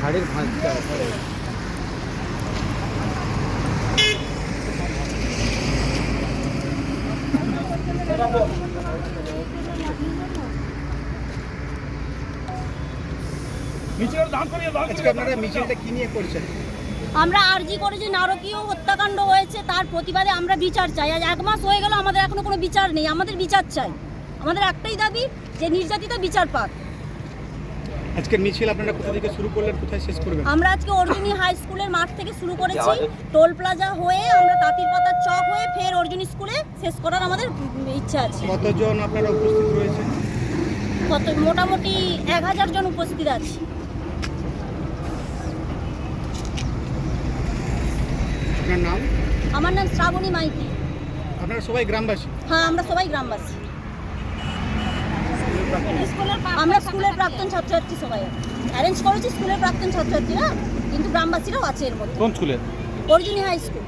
শাড়ির ভাঁজটা আপনারা মিছিলটা কি নিয়ে করছেন? আমরা আরজি করে যে নারকীয় হত্যাকাণ্ড হয়েছে তার প্রতিবাদে আমরা বিচার চাই। আজ 1 মাস হয়ে গেল, আমাদের এখনো কোনো বিচার নেই। আমাদের বিচার চাই। আমাদের একটাই দাবি যে নির্যাতিত বিচার পাক। আজকের মিছিল আপনারা কোথা থেকে শুরু করলেন, কোথায় শেষ করবেন? আমরা আজকে অর্জুনী হাই স্কুলের মাঠ থেকে শুরু করেছি, টোল প্লাজা হয়ে আমরা তাঁতির পাতার চক হয়ে ফের অর্জুনী স্কুলে শেষ করার আমাদের ইচ্ছা আছে। কতজন আপনারা উপস্থিত রয়েছেন? মোটামুটি 1000 জন উপস্থিত আছে। আপনার নাম? আমার নাম শ্রাবণী মাইতি। আপনারা সবাই গ্রামবাসী? হ্যাঁ, আমরা সবাই গ্রামবাসী। আমরা স্কুলের প্রাক্তন ছাত্রছাত্রী সবাই অ্যারেঞ্জ করেছি, স্কুলের প্রাক্তন ছাত্রছাত্রীরা, কিন্তু গ্রামবাসীরাও আছে এর মধ্যে। কোন স্কুলে? Arjuni high school.